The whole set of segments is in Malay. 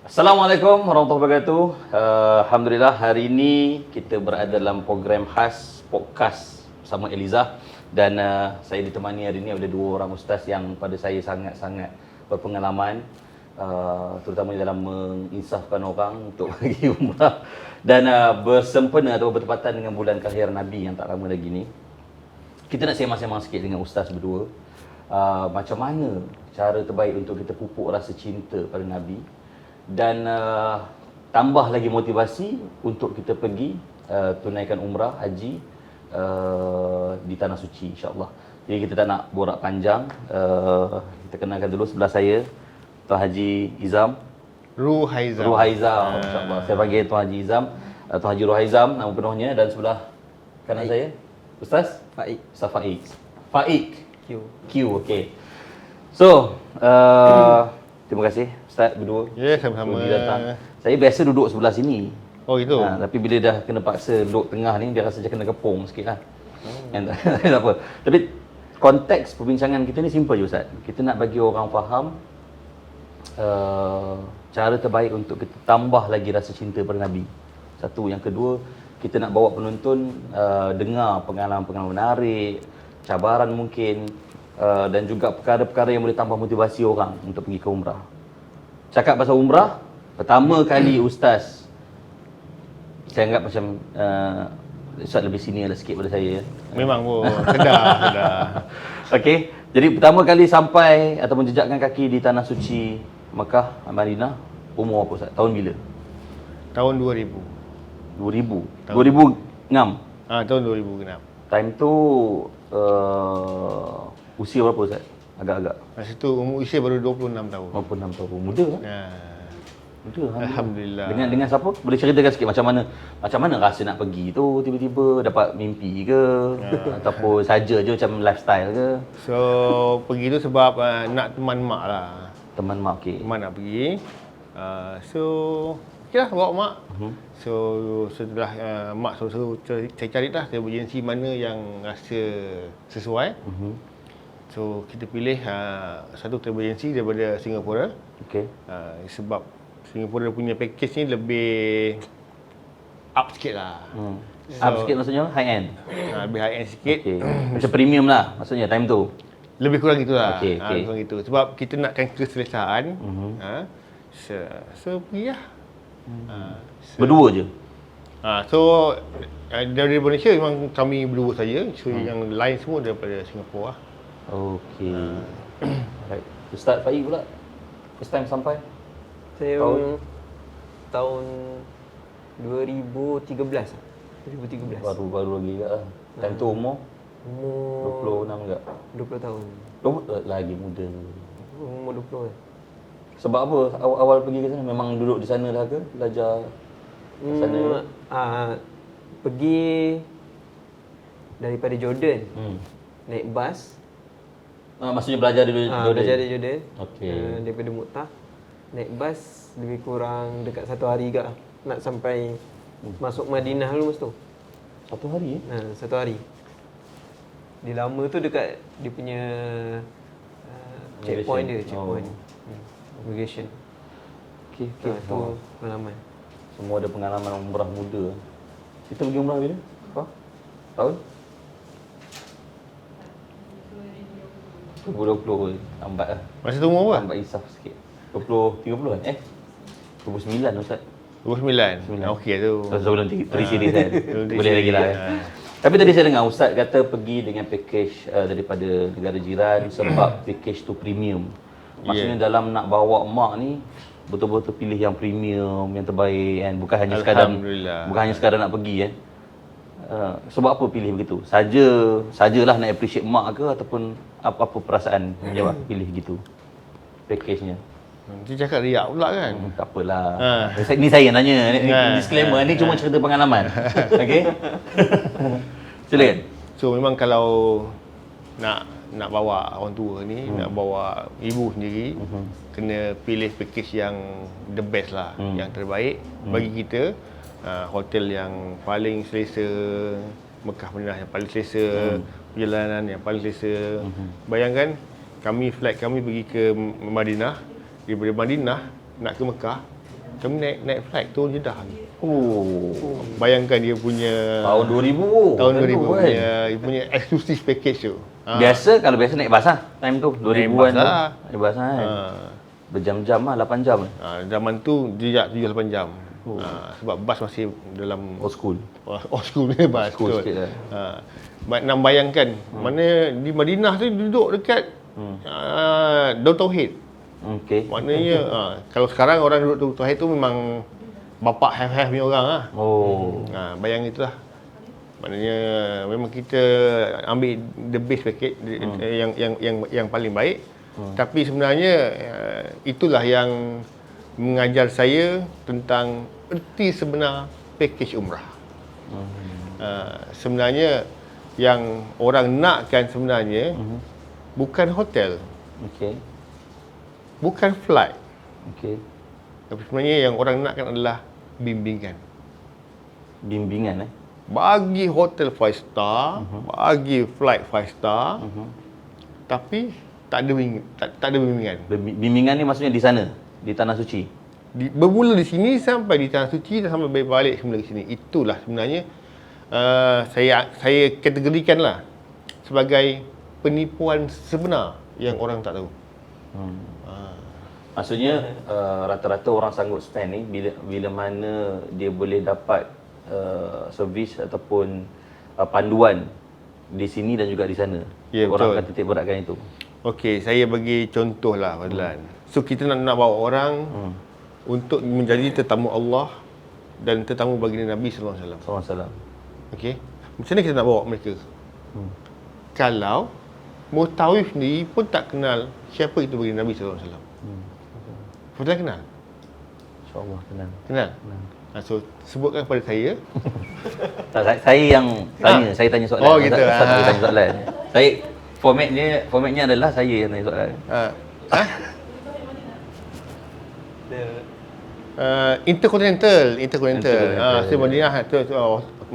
Assalamualaikum warahmatullahi wabarakatuh. Alhamdulillah hari ini kita berada dalam program khas podcast bersama Eliza dan saya ditemani hari ini oleh dua orang ustaz yang pada saya sangat-sangat berpengalaman, terutama dalam menginsafkan orang untuk pergi umrah dan bersempena atau bertepatan dengan bulan kelahiran Nabi yang tak lama lagi ni. Kita nak sembang-sembang sikit dengan ustaz berdua. Macam mana cara terbaik untuk kita pupuk rasa cinta pada Nabi dan tambah lagi motivasi untuk kita pergi tunaikan umrah haji di tanah suci, insya-Allah. Jadi kita tak nak borak panjang, kita kenalkan dulu sebelah saya Tuan Haji Izam Ruhaizam. insya-Allah. Saya panggil Tuan Haji Izam, Tuan Haji Ruhaizam nama penuhnya, dan sebelah kanan saya Ustaz Faik. Ustaz Faik. Faik Q. okey. So, terima kasih Ustaz berdua. Ya, sama-sama. Sudi datang. Saya biasa duduk sebelah sini. Oh, itu. Tapi bila dah kena paksa duduk tengah ni, dia rasa macam kena kepung sikit lah. Kan, tak apa. Tapi konteks perbincangan kita ni simple je Ustaz. Kita nak bagi orang faham cara terbaik untuk kita tambah lagi rasa cinta pada Nabi. Satu. Yang kedua, kita nak bawa penonton dengar pengalaman-pengalaman menarik, cabaran mungkin, dan juga perkara-perkara yang boleh tambah motivasi orang untuk pergi ke umrah. Cakap pasal umrah, pertama kali Ustaz, saya anggap macam Ustaz lebih senior lah sikit pada saya. Memang pun. Sedar. Okey, jadi pertama kali sampai ataupun jejakkan kaki di tanah suci Mekah, Madinah, umur apa Ustaz? Tahun bila? Tahun 2000. 2000. 2006. Tahun 2006. Time tu usia berapa Ustaz? Agak-agak. Masa tu umur usia baru 26 tahun. 26 tahun. Muda kan? Ya. Muda, Alhamdulillah. Dengan siapa? Boleh ceritakan sikit macam mana rasa nak pergi tu, tiba-tiba dapat mimpi ke ataupun saja je macam lifestyle ke? So, pergi tu sebab nak teman mak lah. Teman mak, okey. Mak nak pergi. So, okey lah bawa mak. So, setelah mak suruh saya carilah travel agency mana yang rasa sesuai. So, kita pilih satu travel agency daripada Singapura. Okey. Sebab Singapura punya package ni lebih up sikit lah. Up sikit maksudnya high end. Lebih high end sikit. Okey. Macam premium lah maksudnya time tu. Lebih kurang gitulah. Okey, okey. Lebih kurang gitu. Sebab kita nakkan keselesaan. So pergi lah. Berdua je. So dari Malaysia memang kami berdua saja. So yang lain semua daripada Singapura lah. Okey. Alright. Ustaz Faik pula. First time sampai? Saya Tahun? tahun 2013. 2013. Baru lagi ke lah. Time tu umur Umur 26 ke? 20 tahun. Lagi muda. Umur 20 kan. Sebab apa awal pergi ke sana? Memang duduk di sana dah ke? Belajar kat sana ke? Pergi daripada Jordan. Naik bas. Maksudnya belajar di Jordan? Belajar di Jordan. Okey. Daripada Mu'tah. Naik bas lebih kurang dekat 1 hari ke. Nak sampai masuk Madinah dulu masa tu. 1 hari 1 hari. Dia lama tu dekat dia punya checkpoint dia, checkpoint. Immigration. Okey. Tu pengalaman. Semua ada pengalaman umrah muda. Kita pergi umrah bila? Apa? Tahun? 2020. Lambat lah. Masa tu umur apa? Lambat insaf sikit. 30 kan? 29 Ustaz. 29. Okey tu. Sebelum series kan. Boleh lagi lah. Tapi tadi saya dengar Ustaz kata pergi dengan package daripada negara jiran sebab package tu premium. Maksudnya dalam nak bawa mak ni betul-betul pilih yang premium, yang terbaik kan. Bukan hanya sekadar nak pergi kan. Sebab apa pilih begitu? Sajalah nak appreciate mak ke ataupun apa perasaan menjawab pilih gitu package-nya? Nanti cakap riak pula kan. Tak apalah. Ni saya yang tanya. Disclaimer ni cuma cerita pengalaman. Okey. Silakan. So memang kalau nak bawa orang tua ni, nak bawa ibu sendiri, kena pilih package yang the best lah, yang terbaik bagi kita. Hotel yang paling selesa, Mekah Madinah yang paling selesa, perjalanan yang paling selesa. Bayangkan flight kami pergi ke Madinah, daripada Madinah nak ke Mekah Kami naik flight turun Jeddah. Oh. Bayangkan dia punya Tahun 2000. tahun Dulu 2000 kan. dia punya exclusive package tu. Kalau biasa naik bas lah time tu 2000-an tu. lah. Naik bas lah kan. Berjam-jam lah, 8 jam. Zaman tu dia 7-8 jam. Sebab bas masih dalam Old school. old school punya bas. School betul. sikit lah. Nak bayangkan mana di Madinah tu duduk dekat Daun Tauhid. Okey. Maknanya kalau sekarang orang duduk Daun Tauhid tu memang bapak have-have punya orang lah. Oh. Bayang itulah. Maknanya memang kita ambil the best package yang paling baik. Tapi sebenarnya itulah yang mengajar saya tentang erti sebenar package umrah. Sebenarnya yang orang nakkan sebenarnya bukan hotel, Okey. bukan flight. Okey. Tapi sebenarnya yang orang nakkan adalah bimbingan. Bimbingan Bagi hotel 5 star, bagi flight 5 star, tapi tak ada bimbingan. Bimbingan ni maksudnya di sana, di Tanah Suci. Bermula di sini sampai di Tanah Suci dan sampai balik semula ke sini. Itulah sebenarnya saya kategorikanlah sebagai penipuan sebenar yang orang tak tahu. Maksudnya rata-rata orang sanggup spend ni bila mana dia boleh dapat servis ataupun panduan di sini dan juga di sana. Ya, Orang betul. akan titik beratkan itu. Okey, saya bagi contoh lah Fadlan. So kita nak bawa orang untuk menjadi tetamu Allah dan tetamu baginda Nabi sallallahu alaihi wasallam. Assalamualaikum. Okey. Macam mana kita nak bawa mereka? Kalau Mutawif sendiri pun tak kenal siapa itu baginda Nabi sallallahu alaihi wasallam. Fadlan kenal? InsyaAllah tenang. Kenal? So sebutkan kepada saya. Tak, saya yang tanya, saya tanya soalan. Oh, gitu. Ustaz tak tanya soalan. Saya formatnya adalah saya yang tanya soalan. Intercontinental. Intercontinental. Saya Madinah tu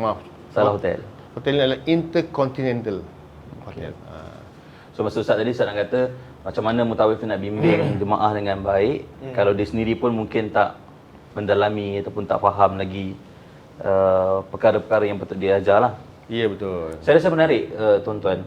maaf. Salah hotel. Hotel ni adalah Intercontinental Hotel. So masa Ustaz tadi Ustaz nak kata macam mana mutawif nak bimbing jemaah dengan baik kalau dia sendiri pun mungkin tak mendalami ataupun tak faham lagi perkara-perkara yang patut dia ajar lah. Ya, betul. Saya rasa menarik tuan-tuan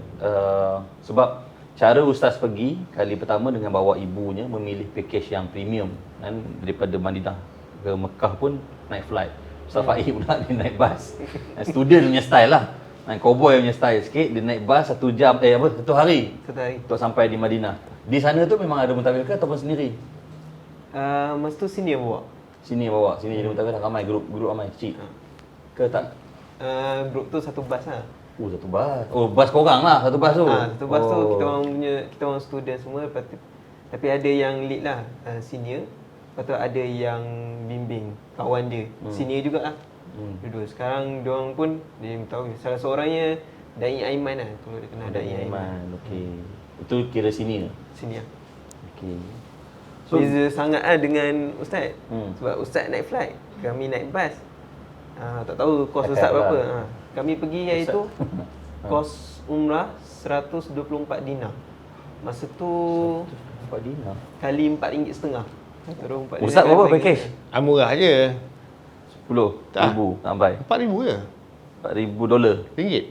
sebab cara Ustaz pergi kali pertama dengan bawa ibunya memilih package yang premium kan, daripada Madinah ke Mekah pun naik flight. Ustaz Faiz pula dia naik bas. Student punya style lah. Cowboy punya style sikit, dia naik bas 1 jam, satu hari untuk sampai di Madinah. Di sana tu memang ada mutawif ke ataupun sendiri? Masa tu senior bawa. Sini bawa, sini jadi mutawif dah ramai, grup ramai kecil. Ke tak? Grup tu satu bas lah. Satu bas. Oh, bas korang lah satu bas tu. Satu bas tu kita orang student semua, lepas tu, tapi ada yang lead lah, senior. Lepas tu ada yang bimbing, kawan dia, senior jugalah. Dua-dua. Sekarang diorang pun dia tahu salah seorangnya Dai Aiman lah, kalau dia kenal Dai Aiman. Okey. Itu kira senior. Senior. Okey. Beza sangat lah dengan Ustaz. Sebab Ustaz naik flight, kami naik bas. Tak tahu kos Ustaz berapa. Kami pergi hari tu kos umrah 124 dinar. Masa tu 4 dinar. kali RM4.5. Ustaz berapa package? Murah je. 10 Tak. ribu sampai $4,000 je. $4,000. Ringgit.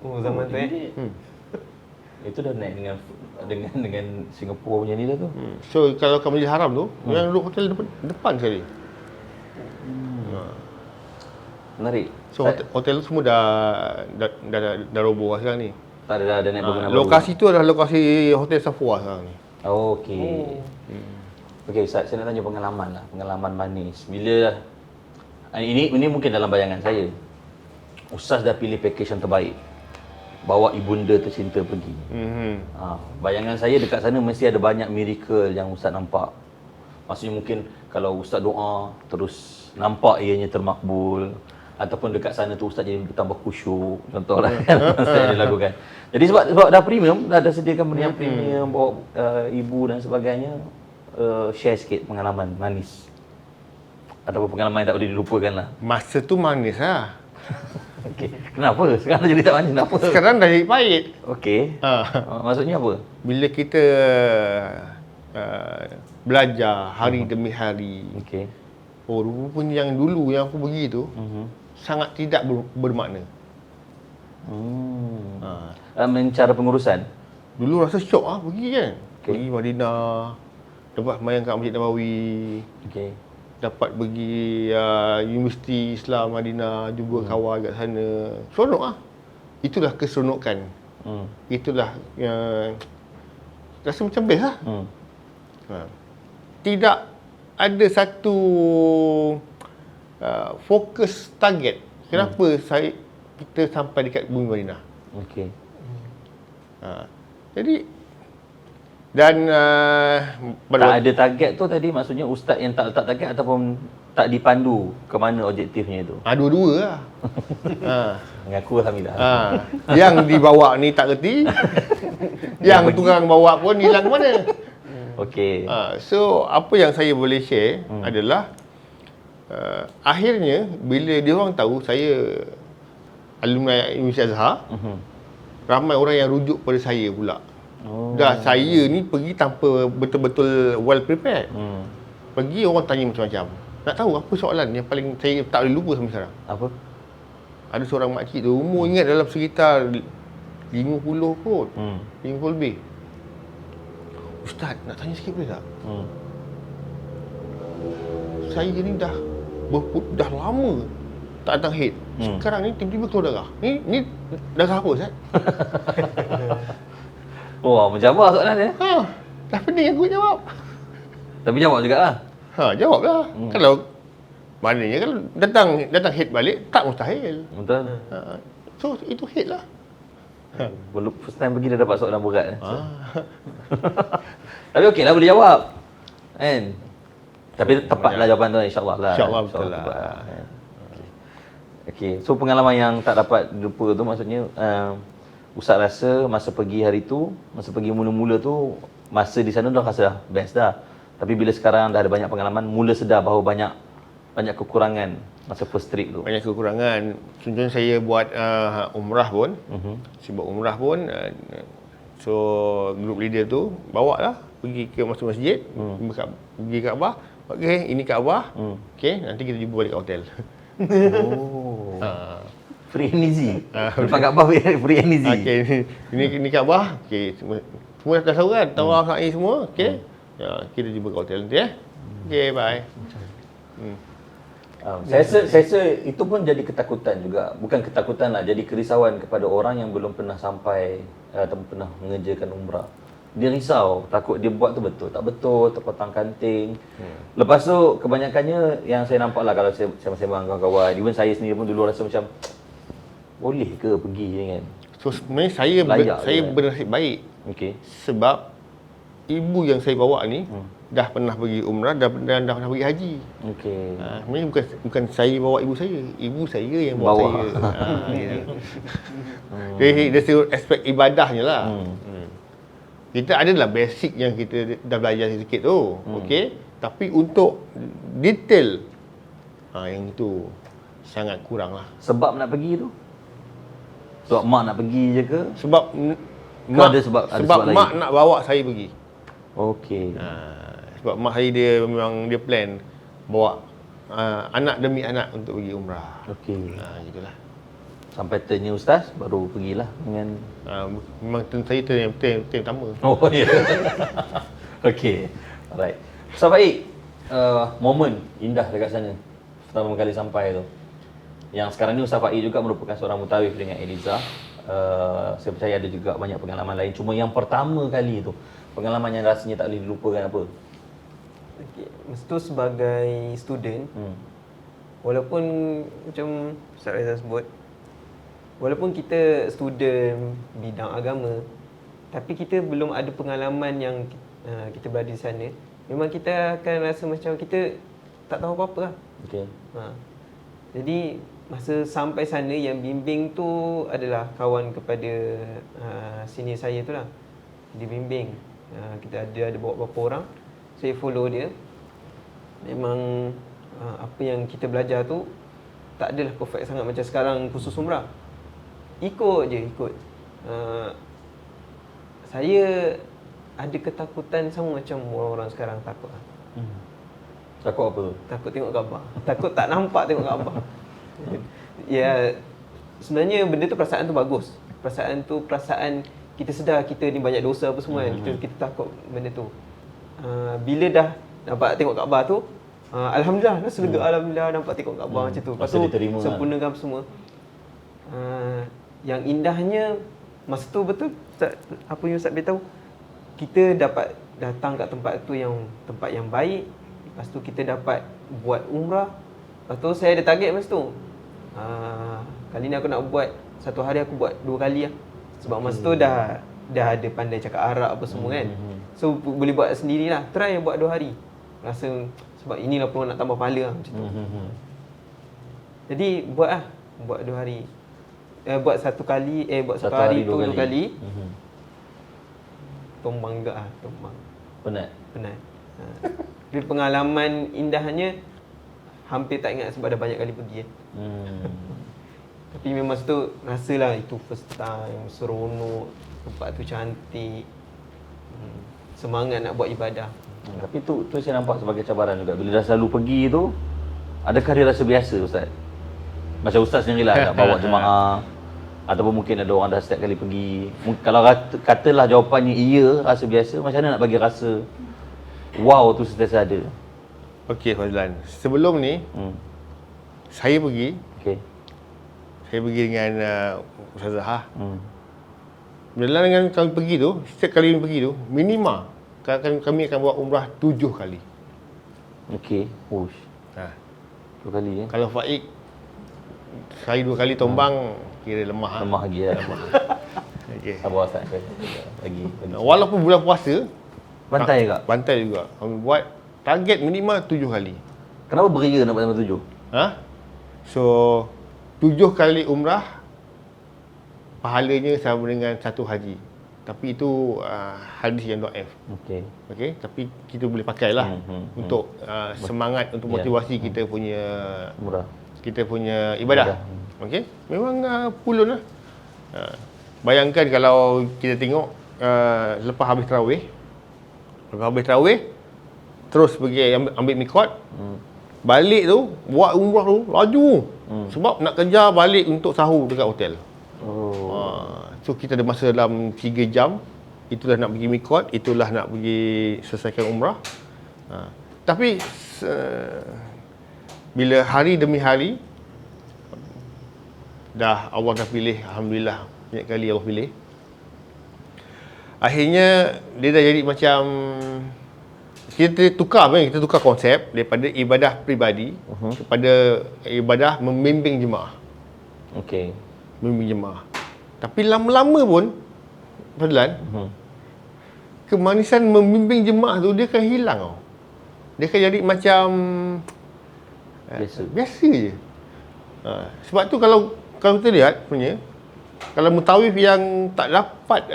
Oh, zaman tu Itu dah naik dengan Singapura punya ni dah tu. So kalau kat Masjid Haram tu, yang duduk hotel depan sekali. Menarik. So hotel tu semua dah roboh lah sekarang ni. Tak ada dah naik bangunan baru. Lokasi tu adalah lokasi Hotel Safwa sekarang ni. Okey. Okey Ustaz, saya nak tanya pengalaman lah, pengalaman manis. Bila ini mungkin dalam bayangan saya. Ustaz dah pilih package yang terbaik. Bawa ibunda tercinta pergi. Bayangan saya dekat sana mesti ada banyak miracle yang Ustaz nampak. Maksudnya mungkin kalau Ustaz doa terus nampak ianya termakbul, ataupun dekat sana tu Ustaz jadi bertambah khusyuk, contohlah kan Ustaz ada lakukan. Jadi sebab dah premium, dah sediakan benda yang premium, bawa ibu dan sebagainya, share sikit pengalaman manis ataupun pengalaman yang tak boleh dilupakan lah. Masa tu manis lah. Okey. Kenapa? Sekarang dah jadi tak manis, kenapa? Sekarang dah jadi pahit. Okey. Maksudnya apa? Bila kita belajar hari demi hari, Okey. oh rupanya yang dulu yang aku pergi tu sangat tidak bermakna. Cara pengurusan. Dulu rasa syok pergi kan. Okey. Pergi Madinah, dapat sembahyang kat Masjid Nabawi, Okey. dapat pergi Universiti Islam Madinah, jumpa kawan kat sana. Seronok Itulah keseronokan. Itulah rasa macam best lah. Tidak ada satu fokus target. Kenapa kita sampai dekat bumi Madinah? Okey. Jadi dan Tak ada target tu tadi maksudnya ustaz yang tak letak target ataupun tak dipandu ke mana objektifnya itu? dua-dua lah. Mengaku alhamdulillah. Yang dibawa ni tak reti. Yang tukang bawa pun hilang mana. Okey. So apa yang saya boleh share adalah akhirnya bila dia orang tahu saya alumni Universiti Azhar, ramai orang yang rujuk pada saya pula. Dah saya ni pergi tanpa betul-betul well prepared. Pergi orang tanya macam-macam. Nak tahu apa soalan yang paling saya tak boleh lupa sampai sekarang? Apa? Ada seorang makcik tu umur ingat dalam sekitar 50 kot. 50 lebih. Ustaz, nak tanya sikit boleh tak? Saya ni dah lama tak datang head. Sekarang ni tiba-tiba keluar darah. Ni darah apa Ustaz? Wah, menjawab soalan dia. Dah pening aku jawab. Tapi jawab jugalah. Jawablah. Kalau maknanya kalau datang head balik tak mustahil. Betul. So itu head lah. Belum first time pergi dah dapat soalan berat. Tapi okey lah, boleh jawab. Kan? Tapi tepatlah jawapan tu insya-Allah lah. InsyaAllah betul lah. Okey, so pengalaman yang tak dapat lupa tu maksudnya Ustaz rasa masa pergi hari tu, masa pergi mula-mula tu, masa di sana dah rasa dah best dah. Tapi bila sekarang dah ada banyak pengalaman, mula sedar bahawa banyak kekurangan masa first trip tu. Banyak kekurangan. Contohnya saya buat umrah pun. Saya buat umrah pun. So group leader tu bawa lah pergi ke masjid, pergi Kaabah. Okey, ini Kaabah. Okey, nanti kita jumpa balik kat hotel. Oh. Free and easy. Lepas Kaabah free and easy. Okey, ini Kaabah. Okey, semua dah tahu kan? Tawaf sa'i semua. Okey. Kita jumpa kat hotel nanti Okey, bye. Saya rasa itu pun jadi ketakutan juga. Bukan ketakutan lah, jadi kerisauan kepada orang yang belum pernah sampai atau pernah mengerjakan umrah. Dia risau, takut dia buat tu betul, tak betul, terpotong kanting. Lepas tu kebanyakannya yang saya nampak lah kalau saya sembang kawan-kawan, even saya sendiri pun dulu rasa macam boleh ke pergi ni kan. So sebenarnya saya bernasib baik. Okey. Sebab ibu yang saya bawa ni dah pernah pergi umrah dan dah pernah pergi haji. Okey. Sebenarnya bukan saya bawa ibu saya yang bawa saya. Dari aspek ibadahnya lah. Kita adalah basic yang kita dah belajar sikit tu. Okey. Tapi untuk detail yang itu sangat kurang lah. Sebab nak pergi tu? Sebab mak nak pergi je ke? Sebab ada sebab mak lain? nak bawa saya pergi. Okey. Sebab mak saya dia memang dia plan bawa anak demi anak untuk pergi umrah. Okey. Gitulah. Sampai tanya ustaz baru pergilah dengan Memang saya turn pertama. oh ya. Okey. Alright. Ustaz Faik, momen indah dekat sana pertama kali sampai tu. Yang sekarang ni Ustaz Faik juga merupakan seorang mutawif dengan Eliza. Saya percaya ada juga banyak pengalaman lain. Cuma yang pertama kali tu, pengalaman yang rasanya tak boleh dilupakan apa? Okay. Masa tu sebagai student, walaupun macam Ustaz Reza sebut, walaupun kita student bidang agama, tapi kita belum ada pengalaman yang kita berada di sana. Memang kita akan rasa macam kita tak tahu apa-apa lah. Okey. Jadi masa sampai sana yang bimbing tu adalah kawan kepada senior saya tu lah. Dia bimbing. Kita ada bawa beberapa orang. Saya follow dia. Memang apa yang kita belajar tu tak adalah perfect sangat macam sekarang khusus umrah. Ikut. Saya ada ketakutan sama macam orang-orang sekarang takut lah. Takut apa tu? Takut tengok Kaabah. Takut tak nampak tengok Kaabah. Ya, sebenarnya benda tu perasaan tu bagus. Perasaan kita sedar kita ni banyak dosa apa semua kan. Kita takut benda tu. Bila dah nampak tengok Kaabah tu, alhamdulillah, rasa lega, alhamdulillah nampak tengok Kaabah macam tu. Lepas Rasa tu diterima sempurnakan semua. Yang indahnya masa tu betul Ustaz, apa yang Ustaz beritahu, kita dapat datang kat tempat tempat yang baik. Lepas tu kita dapat buat umrah. Lepas tu saya ada target masa tu. Kali ni aku nak buat, satu hari aku buat 2 kali lah. Sebab masa tu dah ada pandai cakap Arab apa semua kan. So boleh buat sendirilah. Try buat 2 hari. Rasa sebab inilah peluang nak tambah pahala lah, macam tu. Jadi buat 2 hari. Buat satu kali, buat satu hari tu 2 kali. Tombang juga tombang. Penat. Tapi pengalaman indahnya hampir tak ingat sebab dah banyak kali pergi kan. Tapi memang tu rasalah itu first time, seronok, tempat tu cantik. Semangat nak buat ibadah. Tapi tu saya nampak sebagai cabaran juga. Bila dah selalu pergi tu, adakah dia rasa biasa Ustaz? Macam Ustaz sendirilah nak bawa jemaah, ataupun mungkin ada orang dah setiap kali pergi. Kalau katalah jawapannya iya, rasa biasa, macam mana nak bagi rasa wow tu sentiasa ada? Okey Fazlan, sebelum ni saya pergi. Okey. Saya pergi dengan Ustazah. Dalam dengan kami pergi tu, setiap kali kami pergi tu, minima kami akan buat umrah 7 kali. Okey. Ush. 2 kali Kalau Faik sekali 2 kali tombang, kira lemah. Lemah lagi lah. Okey. Sabar Ustaz. Lagi. Walaupun bulan puasa, Bantai juga. Bantai juga. Kami buat target minimal 7 kali. Kenapa beria nak buat nombor 7? So 7 kali umrah pahalanya sama dengan 1 haji. Tapi itu hadis yang dhaif. Okey, tapi kita boleh pakailah untuk semangat, untuk motivasi kita punya umrah. Kita punya ibadah. Okey, memang pulun lah. Bayangkan kalau kita tengok lepas habis tarawih terus pergi ambil mikot, balik tu buat umrah tu laju. Sebab nak kejar balik untuk sahur dekat hotel. So kita ada masa dalam 3 jam. Itulah nak pergi mikot, itulah nak pergi selesaikan umrah. Tapi bila hari demi hari Allah dah pilih, alhamdulillah banyak kali Allah pilih. Akhirnya dia dah jadi macam kita tukar konsep daripada ibadah peribadi kepada ibadah membimbing jemaah. Membimbing jemaah. Tapi lama-lama pun Fadlan, kemanisan membimbing jemaah tu dia akan hilang tau. Dia akan jadi macam biasa je. Sebab tu kalau kita lihat punya, kalau mutawif yang tak dapat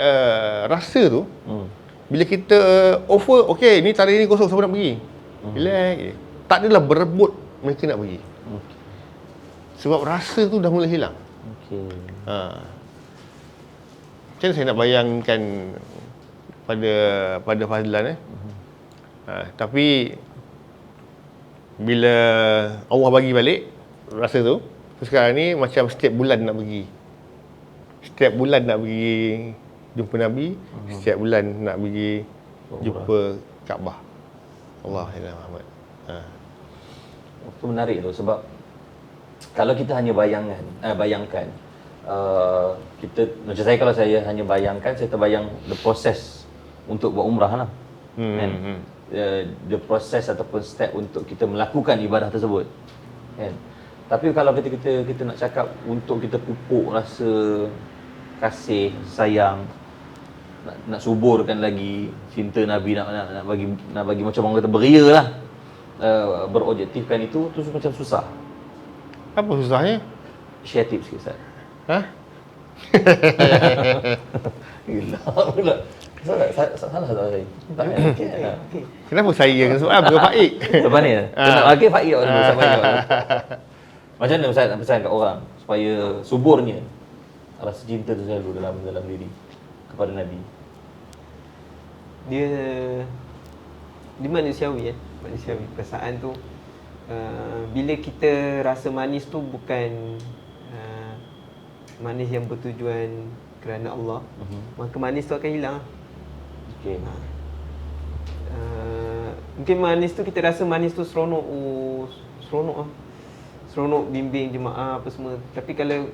rasa tu, bila kita offer, okey ni tarikh ni kosong, siapa nak pergi? Relax je. Tak adalah berebut mereka nak pergi. Sebab rasa tu dah mula hilang. Macam saya nak bayangkan pada Fazlan tapi bila Allah bagi balik rasa tu, sekarang ni macam setiap bulan nak pergi. Setiap bulan nak pergi jumpa Nabi, setiap bulan nak pergi jumpa Kaabah. Allahumma Muhammad. Itu menarik tu sebab kalau kita hanya bayangkan kita, macam saya, kalau saya hanya bayangkan, saya terbayang the process untuk buat umrah lah. The process ataupun step untuk kita melakukan ibadah tersebut kan. Tapi kalau kita nak cakap untuk kita pupuk rasa kasih, sayang, nak suburkan lagi cinta Nabi, nak bagi macam orang kata beria lah, berobjektifkan itu macam susah. Apa susahnya? Share tips sikit Ustaz. Gila pula. Salah saya. Tak payah. Kenapa saya yang soal bukan Faik? Lepas ni nak bagi Faik awak dulu sampai awak. Macam mana Ustaz nak pesan kat orang supaya suburnya rasa cinta tu selalu dalam diri kepada Nabi? Dia manusiawi kan. manusiawi. Perasaan tu bila kita rasa manis tu bukan manis yang bertujuan kerana Allah, maka manis tu akan hilang. Okey. Mungkin manis tu kita rasa manis tu seronok, seronok bimbing jemaah apa semua. Tapi kalau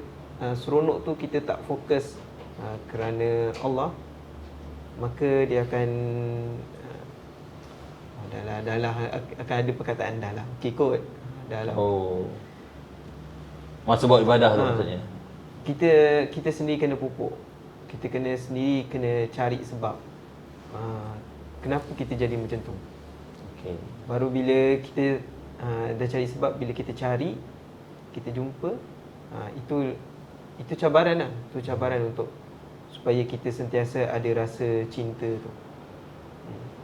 seronok tu kita tak fokus kerana Allah, maka dia akan dah lah akan ada perkataan dah lah okey kot, dah lah. Oh. Masa buat ibadah tu maksudnya. Kita sendiri kena pupuk. Kita kena cari sebab kenapa kita jadi macam tu. Okey. Baru bila kita dah cari sebab, bila kita cari, kita jumpa, itu cabaran lah. Itu cabaran untuk supaya kita sentiasa ada rasa cinta tu.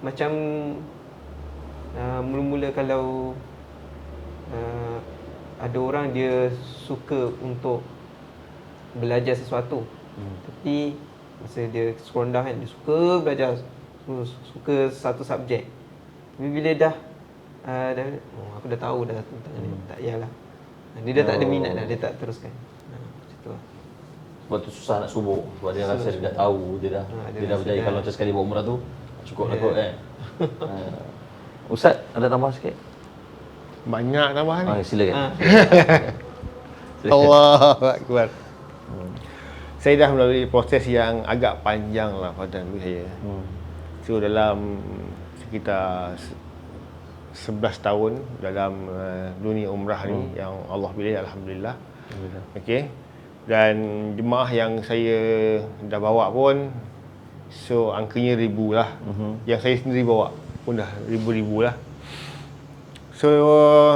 Macam mula-mula kalau ada orang dia suka untuk belajar sesuatu, tapi masa dia sekolah rendah kan, dia suka belajar, suka satu subjek. Tapi bila dah aku dah tahu dah tentang ni, tak payahlah, dia dah tak ada minat dah, dia tak teruskan. Macam tu lah. Sebab tu susah nak subuh. Sebab dia rasa dia dah tahu, dia dah berjaya. Kalau macam sekali buat umrah tu cukup lah kot kan. Ustaz ada tambah sikit? Banyak tambahan ni. Silakan. Allahu Akbar. Saya dah melalui proses yang agak panjang lah pada dulu saya. So dalam sekitar 11 tahun dalam dunia umrah ni yang Allah pilih, alhamdulillah. Okey. Dan jemaah yang saya dah bawa pun so angkanya 1000 lah. Yang saya sendiri bawa pun dah ribu-ribu lah. So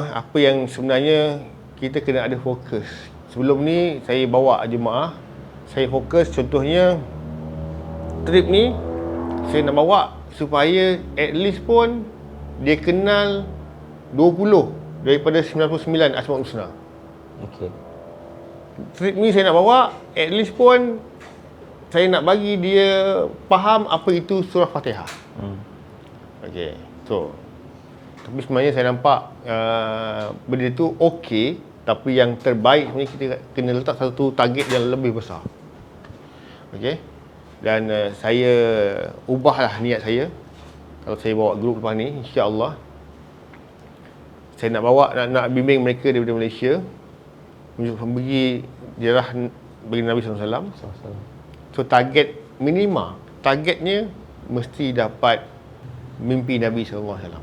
apa yang sebenarnya kita kena ada fokus. Sebelum ni saya bawa jemaah, saya fokus, contohnya trip ni saya nak bawa supaya at least pun dia kenal 20 daripada 99 Asmaul Husna. Okey. Trip ni saya nak bawa at least pun saya nak bagi dia faham apa itu surah Fatihah. Okey. So tapi sebenarnya saya nampak benda tu okey, tapi yang terbaik sebenarnya kita kena letak satu target yang lebih besar. Okey. Dan saya ubahlah niat saya. Kalau saya bawa grup lepas ni, insya-Allah saya nak bawa, nak bimbing mereka daripada Malaysia pergi ziarah bagi Nabi SAW. So targetnya mesti dapat mimpi Nabi SAW.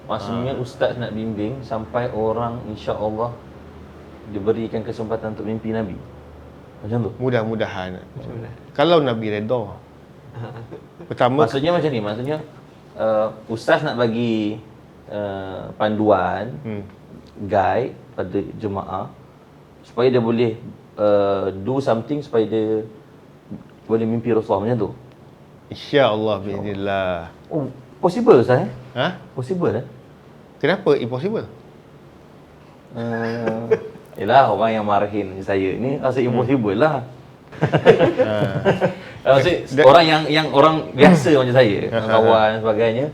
Maksudnya ustaz nak bimbing sampai orang insya-Allah diberikan kesempatan untuk mimpi Nabi. Macam tu. Mudah-mudahan. Kalau Nabi redha. Pertama, Maksudnya macam ni, maksudnya ustaz nak bagi panduan, guide pada jemaah supaya dia boleh do something supaya dia boleh mimpi Rasulullah, macam tu. insya-Allah bismillah. Oh, possible Ustaz Possible Kenapa impossible? Yelah, orang yang marahin saya ni rasa impossible lah. Maksud orang yang orang biasa macam saya, kawan dan sebagainya,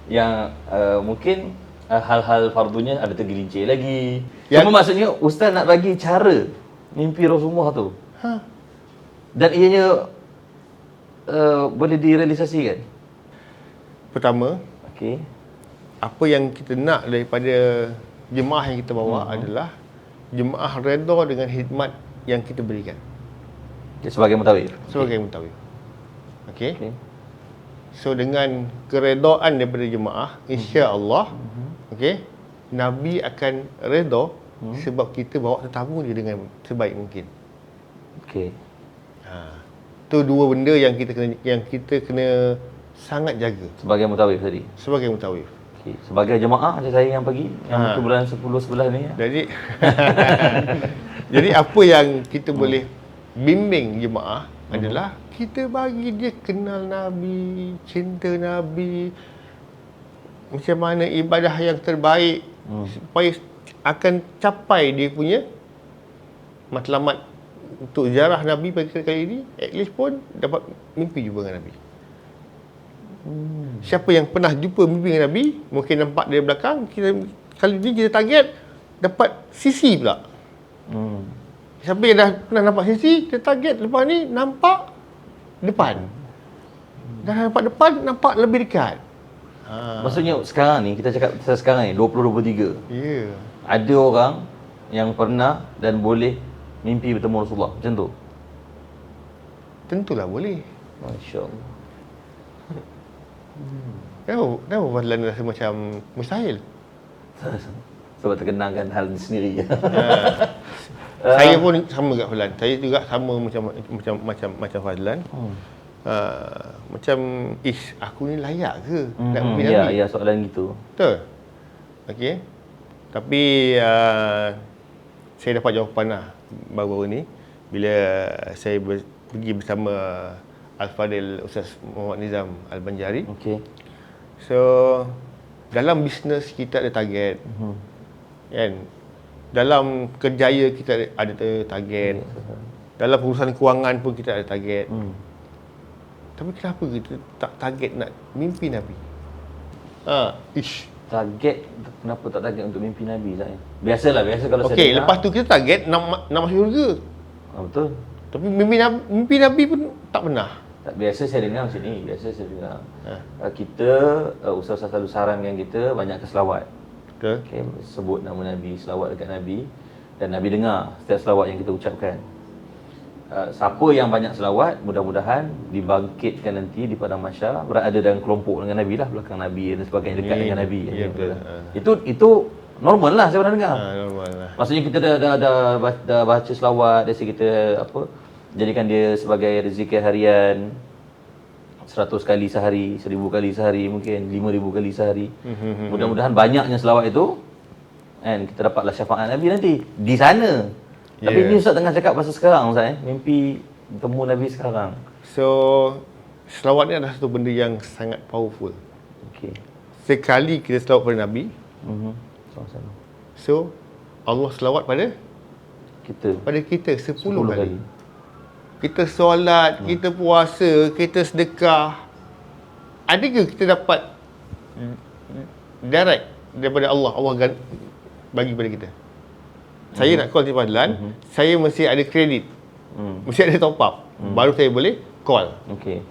yang mungkin hal-hal fardunya ada tergelincir lagi. Cuma maksudnya ustaz nak bagi cara mimpi Rasulullah tu. Dan ianya boleh direalisasikan. Pertama, okey. apa yang kita nak daripada jemaah yang kita bawa adalah jemaah redha dengan khidmat yang kita berikan. Sebagai mutawif. Sebagai mutawif. Okey. So dengan keredaan daripada jemaah, insya-Allah, okey, Nabi akan redha sebab kita bawa tetamu dia dengan sebaik mungkin. Okey. Tu dua benda yang kita kena sangat jaga Sebagai mutawif tadi. sebagai mutawif. Okey. Sebagai jemaah macam saya yang pergi yang bulan 10-11 ni. Jadi jadi apa yang kita boleh bimbing jemaah adalah kita bagi dia kenal Nabi, cinta Nabi, macam mana ibadah yang terbaik supaya akan capai dia punya matlamat untuk ziarah Nabi pada kali ini, at least pun dapat mimpi jumpa dengan Nabi. Siapa yang pernah jumpa mimpi dengan Nabi, mungkin nampak dari belakang, kali ni kita target dapat sisi pula. Siapa yang dah pernah nampak sisi, kita target lepas ni nampak depan. Dah nampak depan, nampak lebih dekat. Maksudnya sekarang ni, kita cakap pasal sekarang ni, 2023. Ya. Ada orang yang pernah dan boleh mimpi bertemu Rasulullah. Macam tu? Tentulah boleh. Masya Allah. Kenapa Fadlan rasa macam mustahil? Sebab terkenangkan hal ni sendiri. Saya pun sama kat Fadlan. Saya juga sama macam Fadlan. Macam aku ni layak ke nak mimpi Nabi? Ya, soalan gitu. Betul. Okey. Tapi saya dapat jawapan lah baru-baru ni bila saya pergi bersama Al-Fadil Ustaz Muhammad Nizam Al-Banjari. Okey. So dalam bisnes kita ada target. Kan? Dalam kerjaya kita ada target. Dalam urusan kewangan pun kita ada target. Tapi kenapa kita tak target nak mimpi Nabi? Target, kenapa tak target untuk mimpi Nabi saya? Biasa kalau saya Okey, dengar. lepas tu kita target nak masuk syurga. Betul. Tapi mimpi Nabi pun tak pernah. Tak, biasa saya dengar macam ni. Kita, Ustaz selalu sarankan kita banyak selawat. Betul. Okay, sebut nama Nabi, selawat dekat Nabi. Dan Nabi dengar setiap selawat yang kita ucapkan. Siapa yang banyak selawat, mudah-mudahan dibangkitkan nanti di padang mahsyar, berada dalam kelompok dengan Nabi lah, belakang Nabi dan sebagainya, dekat dengan Nabi. Ya, betul. Itu normal lah saya pernah dengar. Normal lah. Maksudnya kita dah baca selawat, dari kita jadikan dia sebagai zikir harian 100 kali sehari, 1000 kali sehari, mungkin 5000 kali sehari. Mudah-mudahan banyaknya selawat itu, and kita dapatlah syafaat Nabi nanti di sana. Tapi ni Ustaz tengah cakap pasal sekarang Ustaz, mimpi bertemu Nabi sekarang. So selawat ni adalah satu benda yang sangat powerful. Okey. Sekali kita selawat pada Nabi, Sama-sama. so Allah selawat pada kita 10 kali. Kita solat, kita puasa, kita sedekah. Adakah kita dapat direct daripada Allah? Allah bagi pada kita. Saya nak call Cik Fadlan, saya mesti ada kredit. Mesti ada top up. Baru saya boleh call. Okey.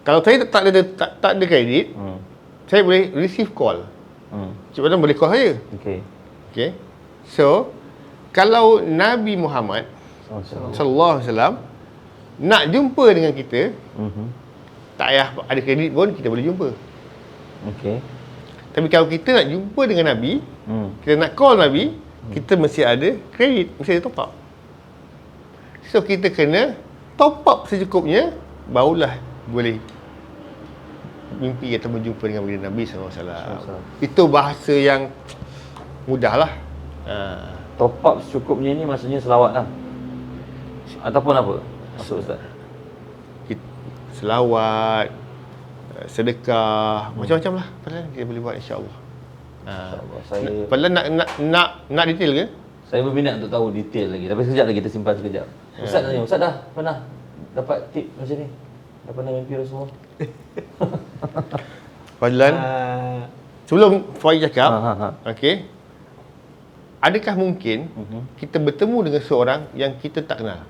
Kalau saya tak ada kredit, saya boleh receive call. Cik Fadlan boleh call saya. Okey. Okay. So, kalau Nabi Muhammad sallallahu alaihi wasallam nak jumpa dengan kita, tak payah ada kredit pun kita boleh jumpa. Okey. Tapi kalau kita nak jumpa dengan Nabi, kita nak call Nabi, kita mesti ada kredit, mesti ada top up. So kita kena top up secukupnya, barulah boleh mimpi atau berjumpa dengan baginda Nabi SAW. Itu bahasa yang mudah lah. Top up secukupnya ni maksudnya selawat lah. Ataupun apa? Maksud Ustaz? Selawat, sedekah, macam-macam lah. Padahal kita boleh buat insya-Allah. Saya Padahal nak detail ke? Saya berminat untuk tahu detail lagi. Tapi sekejap lagi kita simpan sekejap. Ustaz tanya, Ustaz dah pernah dapat tip macam ni? Dah pernah mimpi Rasulullah? Fadlan, sebelum Faiz cakap, okey. Adakah mungkin kita bertemu dengan seorang yang kita tak kenal?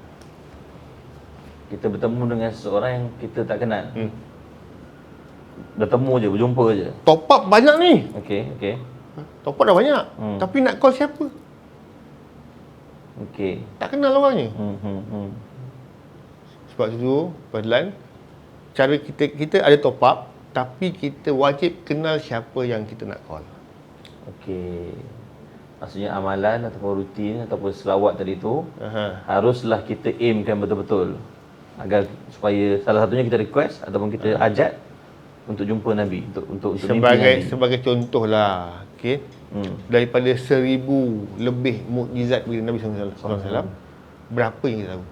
Kita bertemu dengan seseorang yang kita tak kenal. Bertemu je, berjumpa je. Top up banyak ni. Okey. Top up dah banyak. Tapi nak call siapa? Okey. Tak kenal orangnya. Sebab itu, Fadlan, cara kita ada top up, tapi kita wajib kenal siapa yang kita nak call. Okey. Maksudnya amalan ataupun rutin ataupun selawat tadi tu haruslah kita aimkan betul-betul agar supaya salah satunya kita request ataupun kita ajak untuk jumpa Nabi, untuk mimpi Nabi. Sebagai contohlah, okey. Daripada 1000 lebih mukjizat bila Nabi SAW, berapa yang kita tahu?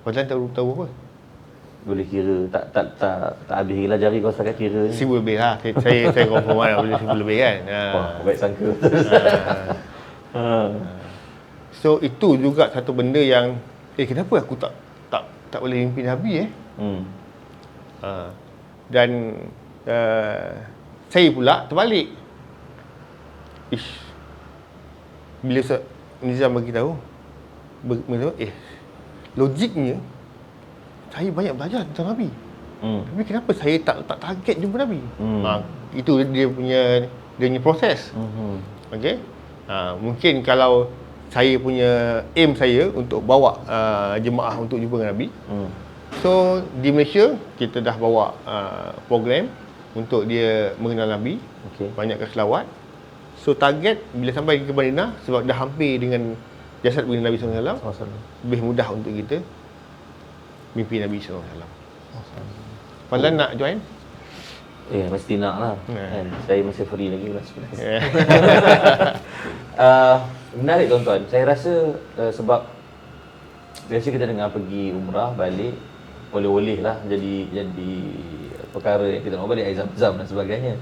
Fadlan tahu apa? Boleh kira, tak habis gila jari kau setakat kira ni. 1000 lebih lah. Saya confirm lah boleh 1000 lebih kan. Wah, baik sangka. So itu juga satu benda yang kenapa aku tak boleh mimpi Nabi Dan saya pula terbalik. Bila Ustaz Nizam bagi tahu, logiknya saya banyak belajar tentang Nabi. Tapi kenapa saya tak target jumpa Nabi? Itu dia punya proses. Okey. Mungkin kalau saya punya aim saya untuk bawa jemaah untuk jumpa dengan Nabi. So di Malaysia kita dah bawa program untuk dia mengenal Nabi. Banyakkan selawat. So target bila sampai ke Madinah, sebab dah hampir dengan jasad baginda Nabi SAW, lebih mudah untuk kita mimpi Nabi SAW. Fazlan nak join? Mesti nak lah. Kan? Saya masih free lagi bulan 11. Menarik tuan-tuan. Saya rasa sebab biasa kita dengar pergi umrah balik oleh-oleh lah jadi perkara yang kita nak balik azam-azam dan sebagainya.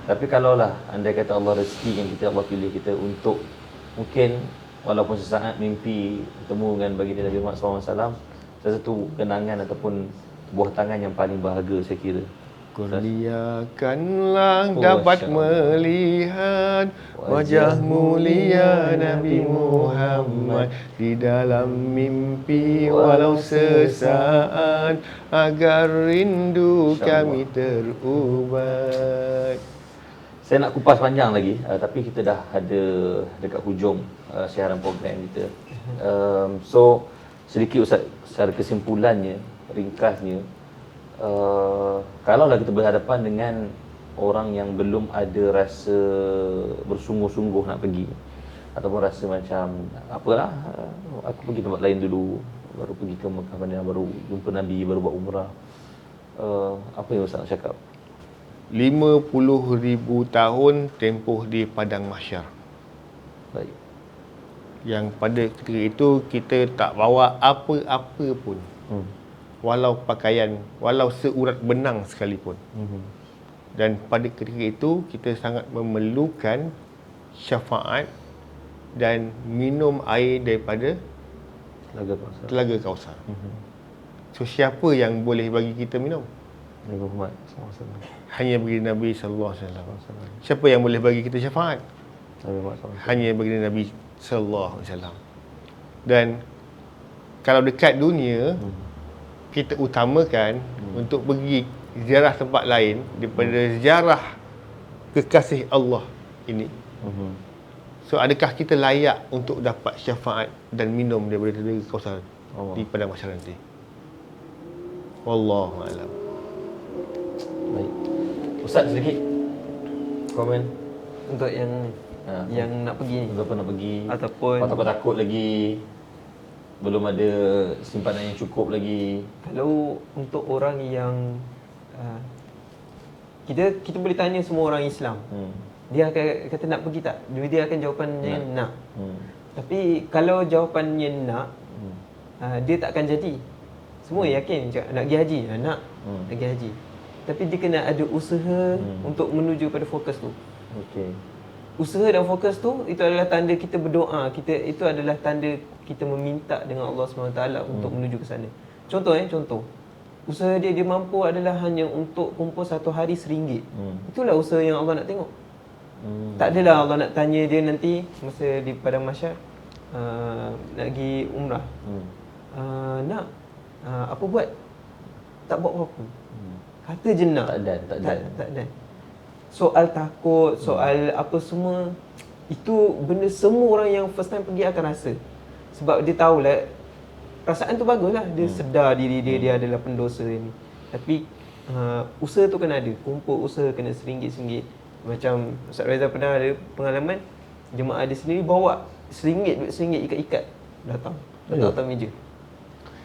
Tapi kalaulah andai kata Allah rezekikan kita, Allah pilih kita untuk mungkin walaupun sesaat mimpi bertemu dengan baginda Nabi Muhammad SAW, satu kenangan ataupun buah tangan yang paling berharga saya kira. Kurniakanlah dapat melihat wajah mulia Nabi Muhammad di dalam mimpi walau sesaat, agar rindu kami terubat. Saya nak kupas panjang lagi, tapi kita dah ada dekat hujung siaran program kita. So sedikit Ustaz, secara kesimpulannya, ringkasnya, kalaulah kita berhadapan dengan orang yang belum ada rasa bersungguh-sungguh nak pergi, ataupun rasa macam apalah, aku pergi tempat lain dulu, baru pergi ke Mekah, Madinah, baru jumpa Nabi, baru buat umrah, apa yang Ustaz nak cakap? 50,000 tahun tempoh di padang mahsyar. Baik. Yang pada ketika itu kita tak bawa apa-apa pun. Walau pakaian, walau seurat benang sekalipun. Dan pada ketika itu kita sangat memerlukan syafaat dan minum air daripada Telaga Kausar. So siapa yang boleh bagi kita minum? Nabi Muhammad SAW. Hanya baginda Nabi sallallahu alaihi wasallam. Siapa yang boleh bagi kita syafaat? Nabi Muhammad SAW. Hanya baginda Nabi sallallahu alaihi wasallam. Dan kalau dekat dunia kita utamakan untuk pergi ziarah tempat lain daripada ziarah kekasih Allah ini. So adakah kita layak untuk dapat syafaat dan minum daripada Telaga Kausar di padang mahsyar nanti? Wallahu a'lam. Baik. Ustaz sedikit komen Untuk yang nak pergi, untuk apa nak pergi, ataupun takut lagi, belum ada simpanan yang cukup lagi. kalau untuk orang yang kita boleh tanya semua orang Islam, dia akan kata nak pergi tak? Dia akan jawapannya nak. Tapi kalau jawapannya nak, dia tak akan jadi. Semua yakin nak pergi haji, nak pergi haji. Tapi dia kena ada usaha untuk menuju pada fokus tu. Okey. Usaha dan fokus tu, itu adalah tanda kita berdoa. Itu adalah tanda kita meminta dengan Allah SWT untuk menuju ke sana. Contoh. Usaha dia mampu adalah hanya untuk kumpul satu hari RM1. Itulah usaha yang Allah nak tengok. Tak adalah Allah nak tanya dia nanti masa di padang mahsyar, nak pergi umrah. Apa buat? Tak buat apa-apa. Kata je nak. Tak dan. Soal takut, soal apa semua, itu benda semua orang yang first time pergi akan rasa. Sebab dia tahulah, perasaan tu baguslah. Dia sedar diri dia adalah pendosa ni. Tapi usaha tu kena ada. Kumpul usaha kena RM1. Macam Ustaz Reza pernah ada pengalaman, jemaah dia sendiri bawa RM1 ikat-ikat datang atas meja.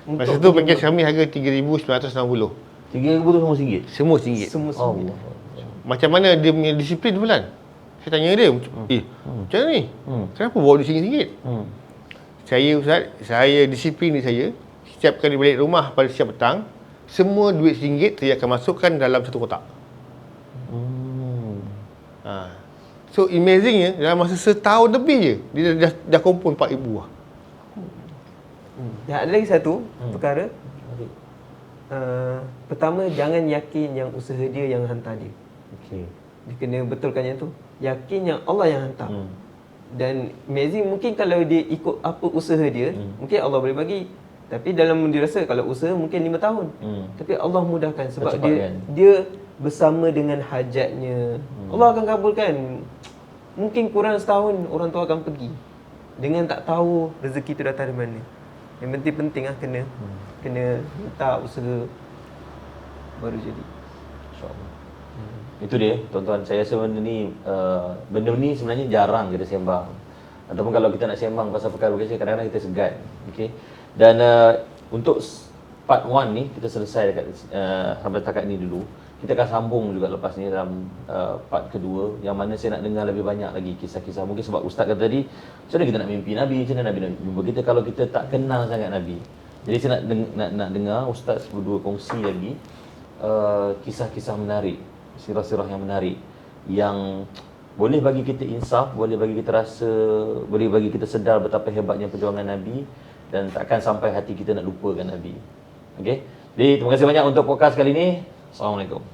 Masa tu package kami harga RM3,960. RM3,000 tu semua RM1? Semua RM1. Semua RM1. Macam mana dia punya disiplin tu Bulan? Saya tanya dia, macam mana ni? Kenapa bawa duit RM1? Saya Ustaz, saya disiplin diri saya. Setiap kali balik rumah pada siap petang, semua duit RM1 saya akan masukkan dalam satu kotak. So amazingnya, dalam masa setahun lebih je, dia dah kumpul RM4,000 lah. Dan ada lagi satu perkara, Pertama, jangan yakin yang usaha dia yang hantar dia. Okey. Dia kena betulkan yang tu. Yakin yang Allah yang hantar. Dan amazing, mungkin kalau dia ikut apa usaha dia, mungkin Allah boleh bagi. Tapi dalam dia rasa kalau usaha mungkin 5 tahun. Tapi Allah mudahkan sebab Percepatkan. dia bersama dengan hajatnya. Allah akan kabulkan. Mungkin kurang setahun orang tu akan pergi. Dengan tak tahu rezeki tu datang dari mana. Yang penting lah kena minta usaha baru jadi. InsyaAllah. Itu dia, tuan-tuan. Saya rasa benda ni sebenarnya jarang kita sembang. Ataupun kalau kita nak sembang pasal perkara begini, kadang-kadang kita segan. Okay? Dan untuk part 1 ni, kita selesai dekat sampai setakat ni dulu. Kita akan sambung juga lepas ni dalam part kedua, yang mana saya nak dengar lebih banyak lagi kisah-kisah. Mungkin sebab Ustaz kata tadi, macam mana kita nak mimpi Nabi, macam mana Nabi nak jumpa kita kalau kita tak kenal sangat Nabi. Jadi saya nak dengar Ustaz berdua kongsi lagi kisah-kisah menarik, sirah-sirah yang menarik, yang boleh bagi kita insaf, boleh bagi kita rasa, boleh bagi kita sedar betapa hebatnya perjuangan Nabi, dan takkan sampai hati kita nak lupakan Nabi. Okey. Jadi terima kasih banyak untuk podcast kali ini. Assalamualaikum.